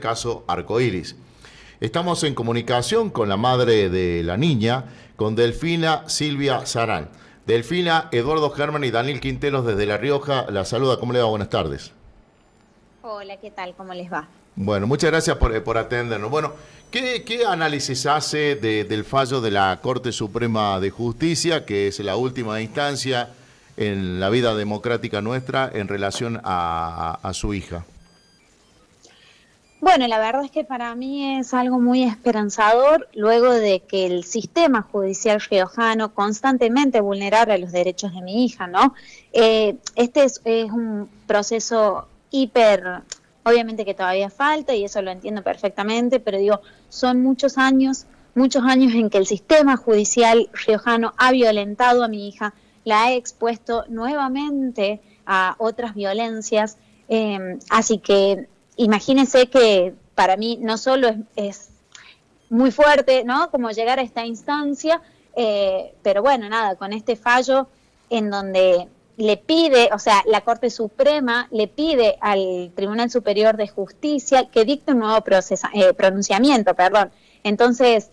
caso Arcoiris. Estamos en comunicación con la madre de la niña, con Delfina Silvia Sarán. Delfina, Eduardo Germán y Daniel Quinteros desde La Rioja la saluda. ¿Cómo le va? Buenas tardes. Hola, ¿qué tal? ¿Cómo les va? Bueno, muchas gracias por atendernos. Bueno, ¿qué análisis hace del fallo de la Corte Suprema de Justicia, que es la última instancia en la vida democrática nuestra en relación a su hija? Bueno, la verdad es que para mí es algo muy esperanzador luego de que el sistema judicial riojano constantemente vulnerara los derechos de mi hija, ¿no? Este es un proceso obviamente que todavía falta y eso lo entiendo perfectamente, pero digo, son muchos años en que el sistema judicial riojano ha violentado a mi hija, la ha expuesto nuevamente a otras violencias, así que imagínense que para mí no solo es muy fuerte, ¿no? Como llegar a esta instancia, pero bueno, nada, con este fallo en donde le pide, o sea, la Corte Suprema le pide al Tribunal Superior de Justicia que dicte un nuevo pronunciamiento, perdón. Entonces,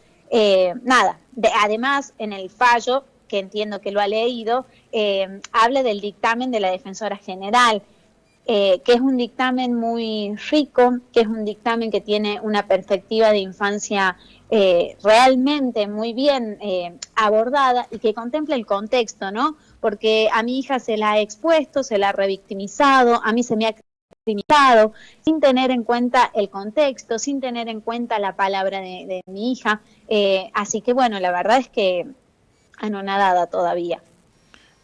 nada, además en el fallo, que entiendo que lo ha leído, habla del dictamen de la Defensora General, que es un dictamen muy rico, que es un dictamen que tiene una perspectiva de infancia realmente muy bien abordada y que contempla el contexto, ¿no? Porque a mi hija se la ha expuesto, se la ha revictimizado, a mí se me ha criminalizado, sin tener en cuenta el contexto, sin tener en cuenta la palabra de mi hija. Así que bueno, la verdad es que anonadada todavía.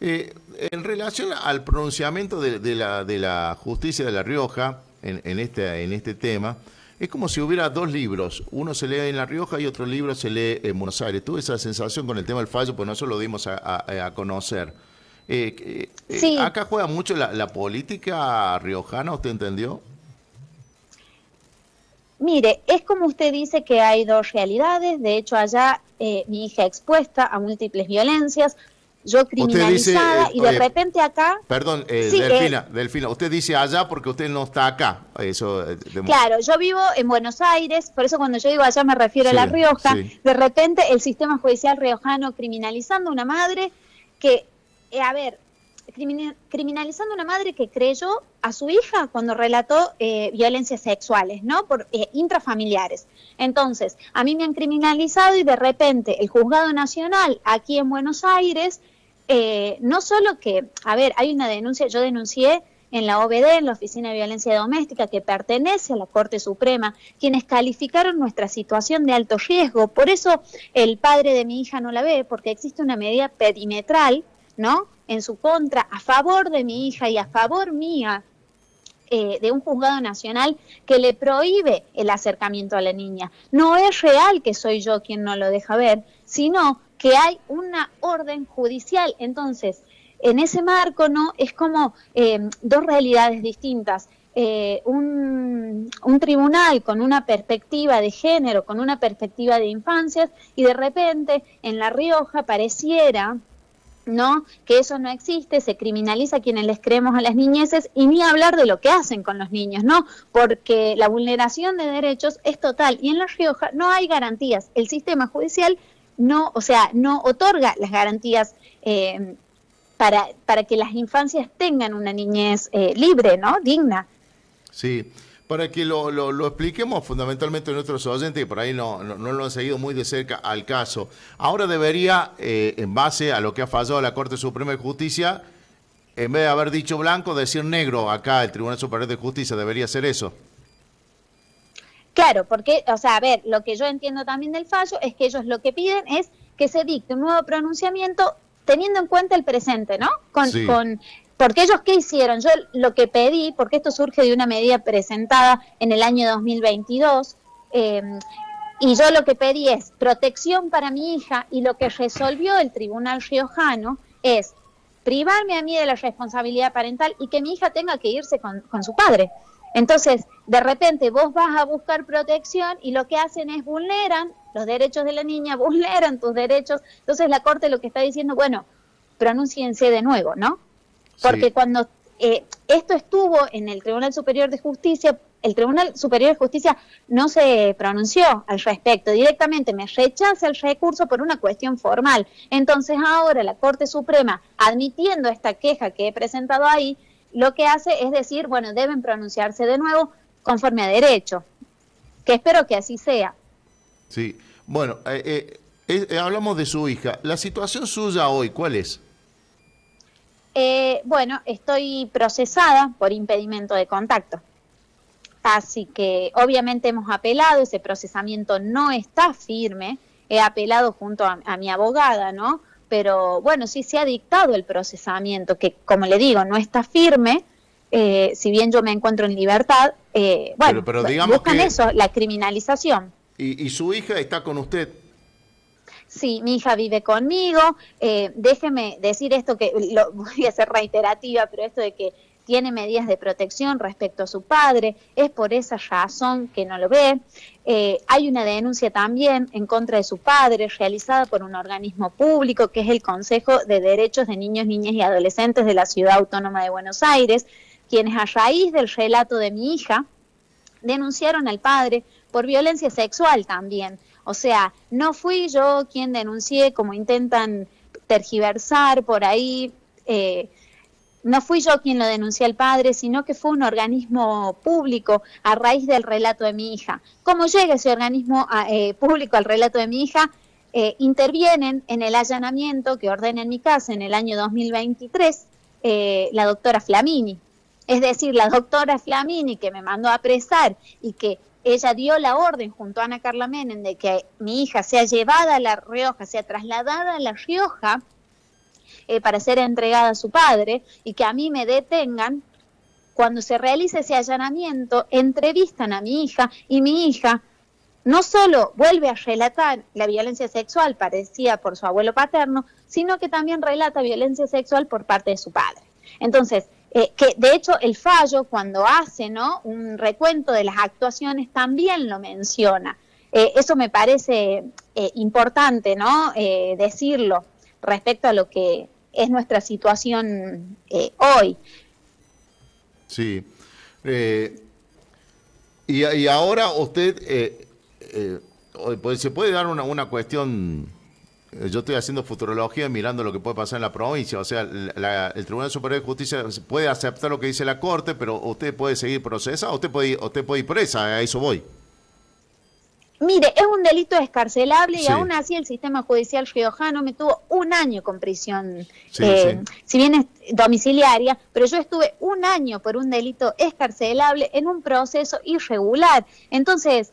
En relación al pronunciamiento de la justicia de La Rioja en este tema, es como si hubiera dos libros. Uno se lee en La Rioja y otro libro se lee en Buenos Aires. Tuve esa sensación con el tema del fallo, pues nosotros lo dimos a conocer. Sí. Acá juega mucho la política riojana, ¿usted entendió? Mire, es como usted dice que hay dos realidades. De hecho, allá mi hija expuesta a múltiples violencias, yo Usted dice, criminalizada y de repente acá, perdón, sí, Delfina, usted dice allá porque usted no está acá. Eso, claro, yo vivo en Buenos Aires, por eso cuando yo digo allá me refiero a sí, La Rioja. sí. De repente el sistema judicial riojano criminalizando a una madre que, a ver, criminalizando a una madre que creyó a su hija cuando relató violencias sexuales, ¿no? Intrafamiliares. Entonces, a mí me han criminalizado y de repente el Juzgado Nacional aquí en Buenos Aires, no solo que, a ver, hay una denuncia, yo denuncié en la OBD, en la Oficina de Violencia Doméstica, que pertenece a la Corte Suprema, quienes calificaron nuestra situación de alto riesgo. Por eso el padre de mi hija no la ve, porque existe una medida perimetral, ¿no?, en su contra, a favor de mi hija y a favor mía, de un juzgado nacional que le prohíbe el acercamiento a la niña. No es real que soy yo quien no lo deja ver, sino que hay una orden judicial. Entonces, en ese marco, ¿no?, es como dos realidades distintas. Un tribunal con una perspectiva de género, con una perspectiva de infancias, y de repente en La Rioja pareciera, ¿no?, que eso no existe, se criminaliza a quienes les creemos a las niñeces y ni hablar de lo que hacen con los niños, ¿no? Porque la vulneración de derechos es total y en La Rioja no hay garantías. El sistema judicial no, o sea, no otorga las garantías para que las infancias tengan una niñez libre, ¿no?, digna. Sí, para que lo expliquemos fundamentalmente a nuestros oyentes que por ahí no lo han seguido muy de cerca al caso. Ahora debería, en base a lo que ha fallado la Corte Suprema de Justicia, en vez de haber dicho blanco, decir negro acá el Tribunal Superior de Justicia, debería ser eso. Claro, porque, o sea, a ver, lo que yo entiendo también del fallo es que ellos lo que piden es que se dicte un nuevo pronunciamiento teniendo en cuenta el presente, ¿no? Sí. Porque ellos, ¿qué hicieron? Yo lo que pedí, porque esto surge de una medida presentada en el año 2022, y yo lo que pedí es protección para mi hija, y lo que resolvió el Tribunal Riojano es privarme a mí de la responsabilidad parental y que mi hija tenga que irse con su padre. Entonces, de repente vos vas a buscar protección y lo que hacen es vulneran los derechos de la niña, vulneran tus derechos. Entonces la Corte lo que está diciendo, bueno, pronúnciense de nuevo, ¿no? Porque Sí. cuando esto estuvo en el Tribunal Superior de Justicia, el Tribunal Superior de Justicia no se pronunció al respecto, directamente me rechaza el recurso por una cuestión formal. Entonces ahora la Corte Suprema, admitiendo esta queja que he presentado ahí, lo que hace es decir, bueno, deben pronunciarse de nuevo conforme a derecho, que espero que así sea. Sí, bueno, hablamos de su hija. ¿La situación suya hoy cuál es? Bueno, estoy procesada por impedimento de contacto. Así que obviamente hemos apelado, ese procesamiento no está firme, he apelado junto a mi abogada, ¿no? Pero bueno, sí se ha dictado el procesamiento, que como le digo, no está firme, si bien yo me encuentro en libertad, bueno, pero digamos buscan que... eso, la criminalización. ¿Y su hija está con usted? Sí, mi hija vive conmigo, déjeme decir esto que lo voy a ser reiterativa, pero esto de que tiene medidas de protección respecto a su padre, es por esa razón que no lo ve. Hay una denuncia también en contra de su padre realizada por un organismo público que es el Consejo de Derechos de Niños, Niñas y Adolescentes de la Ciudad Autónoma de Buenos Aires, quienes a raíz del relato de mi hija denunciaron al padre por violencia sexual también. O sea, no fui yo quien denuncié, como intentan tergiversar por ahí, no fui yo quien lo denuncié al padre, sino que fue un organismo público a raíz del relato de mi hija. ¿Cómo llega ese organismo público al relato de mi hija? Intervienen en el allanamiento que ordena en mi casa en el año 2023 la doctora Flamini. Es decir, la doctora Flamini que me mandó a apresar y que ella dio la orden junto a Ana Carla Menem de que mi hija sea llevada a La Rioja, sea trasladada a La Rioja para ser entregada a su padre y que a mí me detengan. Cuando se realiza ese allanamiento, entrevistan a mi hija y mi hija no solo vuelve a relatar la violencia sexual parecida por su abuelo paterno, sino que también relata violencia sexual por parte de su padre. Entonces, que de hecho el fallo cuando hace, ¿no?, un recuento de las actuaciones también lo menciona. Eso me parece importante, ¿no?, decirlo respecto a lo que es nuestra situación hoy. Sí. Y ahora usted, pues, se puede dar una cuestión... Yo estoy haciendo futurología mirando lo que puede pasar en la provincia, o sea, el Tribunal Superior de Justicia puede aceptar lo que dice la Corte, pero usted puede seguir procesado, usted puede ir presa, a eso voy. Mire, es un delito excarcelable y Sí. aún así el sistema judicial riojano me tuvo 1 año con prisión, Sí, sí. si bien es domiciliaria, pero yo estuve 1 año por un delito excarcelable en un proceso irregular. Entonces,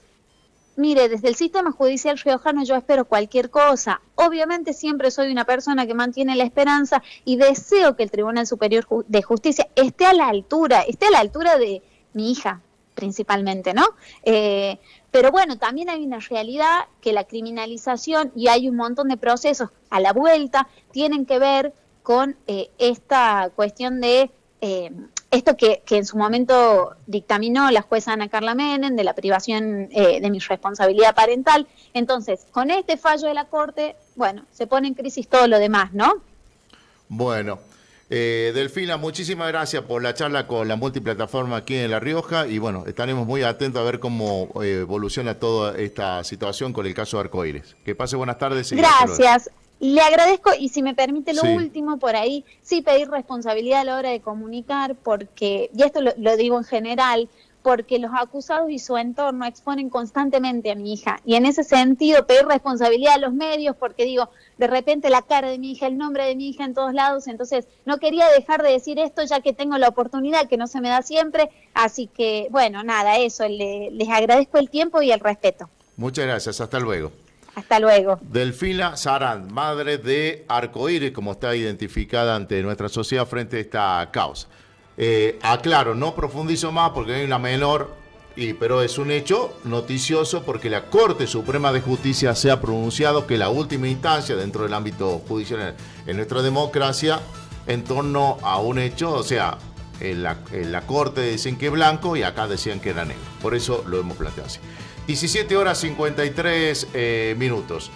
mire, desde el sistema judicial riojano yo espero cualquier cosa. Obviamente siempre soy una persona que mantiene la esperanza y deseo que el Tribunal Superior de Justicia esté a la altura de mi hija, principalmente, ¿no? Pero bueno, también hay una realidad que la criminalización, y hay un montón de procesos a la vuelta, tienen que ver con esta cuestión de... esto que en su momento dictaminó la jueza Ana Carla Menem de la privación de mi responsabilidad parental. Entonces, con este fallo de la Corte, bueno, se pone en crisis todo lo demás, ¿no? Bueno, Delfina, muchísimas gracias por la charla con la multiplataforma aquí en La Rioja y bueno, estaremos muy atentos a ver cómo evoluciona toda esta situación con el caso de Arcoíris. Que pase buenas tardes. Gracias. Le agradezco y si me permite lo Sí. último por ahí, sí pedir responsabilidad a la hora de comunicar porque, y esto lo digo en general, porque los acusados y su entorno exponen constantemente a mi hija y en ese sentido pedir responsabilidad a los medios porque digo, de repente la cara de mi hija, el nombre de mi hija en todos lados, entonces no quería dejar de decir esto ya que tengo la oportunidad que no se me da siempre, así que bueno, nada, eso, les agradezco el tiempo y el respeto. Muchas gracias, hasta luego. Hasta luego. Delfina Sarand, madre de Arcoíris, como está identificada ante nuestra sociedad frente a esta causa. Aclaro, no profundizo más porque hay una menor, pero es un hecho noticioso porque la Corte Suprema de Justicia se ha pronunciado que la última instancia dentro del ámbito judicial en nuestra democracia en torno a un hecho, o sea, en la Corte decían que es blanco y acá decían que era negro. Por eso lo hemos planteado así. 17 horas 53 minutos.